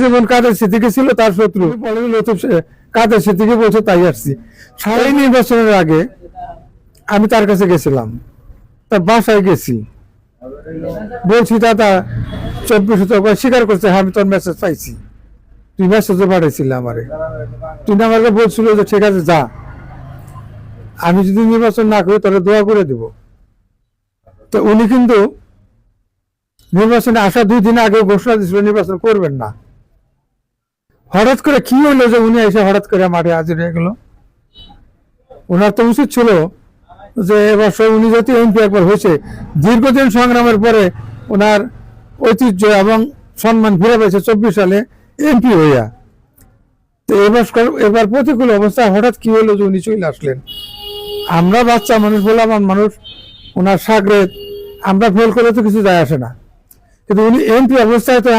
জীবন কাদের স্মৃতিকে ছিল তার শত্রু কাদের স্মৃতিকে বলছে তাই আসছি। সারা নির্বাচনের আগে আমি তার কাছে গেছিলাম, তার বাসায় গেছি, বলছি দাদা 24 স্বীকার করছে হ্যাঁ আমি তোর মেসেজ পাইছি, তুই মেসেজও পাঠিয়েছিলি আমারে, তুই আমাকে বলছিল যে ঠিক আছে যা, আমি যদি নির্বাচন না করি তাহলে দোয়া করে দেব। তো উনি কিন্তু নির্বাচনে আসা 2 দিন আগে ঘোষণা দিয়েছিল নির্বাচন করবেন না। হঠাৎ করে কি হইলো যে উনি এসে হঠাৎ করে মাঠে হাজির হয়ে গেল? ওনার তো উচিত ছিল যে এবছর উনি যেহেতু এমপি একবার হয়েছে, দীর্ঘদিন সংগ্রামের পরে ওনার ঐতিহ্য এবং সম্মান ফিরে পেয়েছে 24 সালে এমপি হইয়া। তো এবার প্রতিকূল অবস্থা হঠাৎ কি হলো যে উনি চলে আসলেন। আমরা বাচ্চা মানুষ, বলামান মানুষ, ওনার সাগরে আমরা ফেল করলে তো কিছু যায় আসে না, কিন্তু উনি এমপি অবস্থায় তো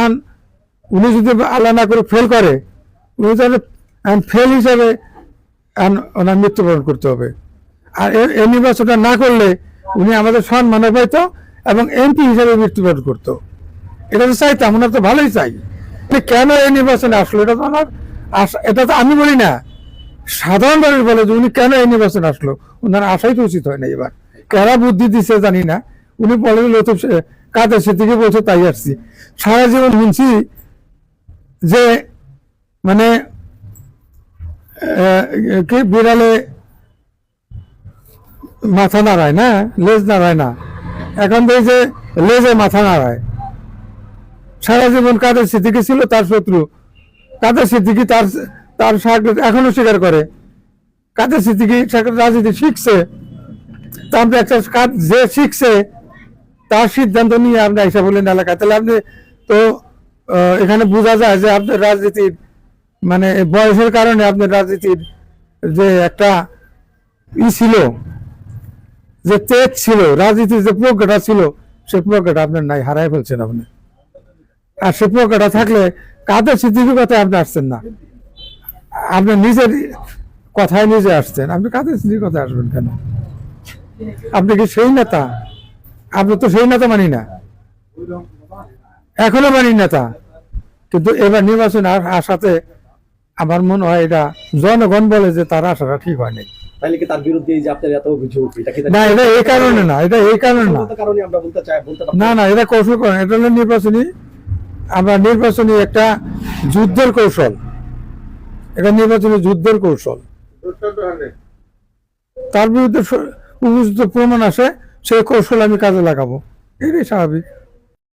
উনি যদি আল্লাহ না করে ফেল করে, উনি তাহলে ফেল হিসাবে ওনার মৃত্যুবরণ করতে হবে। আর এই নির্বাচনটা না করলে উনি আমাদের সম্মানও পাইতো এবং এমপি হিসাবে মৃত্যুবরণ করতো। এটা তো চাইতাম, ওনার তো ভালোই চাই। কেন এই নির্বাচনে আসলো এটা তো আমার এটা তো আমি বলি না, সাধারণ মানুষ বলে যে উনি কেন এই নির্বাচনে আসলো, ওনার আসাই তো উচিত হয় না। এবার কারা বুদ্ধি দিচ্ছে জানি না, উনি বলে কাদের স্মৃতিকে বলছে তাই আসছি। সারা জীবন শুনছি যে মানে কি বিড়ালে মাথা নাড়ায় না, লেজ নাড়ায় না, এখন তো যে লেজে মাথা নাড়ায়। সারা জীবন কাদের স্মৃতিকে ছিল তার শত্রু, কাদের স্মৃতিকে তার এখনো স্বীকার করে, কাদের স্মৃতিকে রাজনীতি শিখছে। তা আপনি একটা কাজ যে শিখছে তার সিদ্ধান্ত নিয়ে আপনি এসে বললেন এলাকায়, তাহলে আপনি তো এখানে বোঝা যায় যে আপনার রাজনীতির মানে বয়সের কারণে আপনার রাজনীতির যে একটা ছিল, যে তেজ ছিল, রাজনীতির যে প্রজ্ঞাটা ছিল, সে প্রজ্ঞাটা আপনার নাই, হারাই ফেলছেন আপনি। আর সে প্রজ্ঞাটা থাকলে কাদের স্মৃতির কথায় আপনি আসছেন না, আপনি নিজের কথায় নিজে আসছেন, আপনি কাদের স্মৃতির কথায় আসবেন কেন? আপনি কি সেই নেতা? আপনি তো সেই নেতা মানি না, এখনো মানি নেতা, কিন্তু এবার নির্বাচন আসাতে আমার মনে হয় এটা জনগণ বলে যে তার আশাটা ঠিক হয়নি। না, এটা এই কারণে না, এটা এই কারণে না, না এটা কৌশল করেন, এটা হলো নির্বাচনী একটা যুদ্ধের কৌশল, এটা নির্বাচনী যুদ্ধের কৌশল। তার বিরুদ্ধে উপযুক্ত প্রমাণ আসে, সেই কৌশল আমি কাজে লাগাবো, এটাই স্বাভাবিক।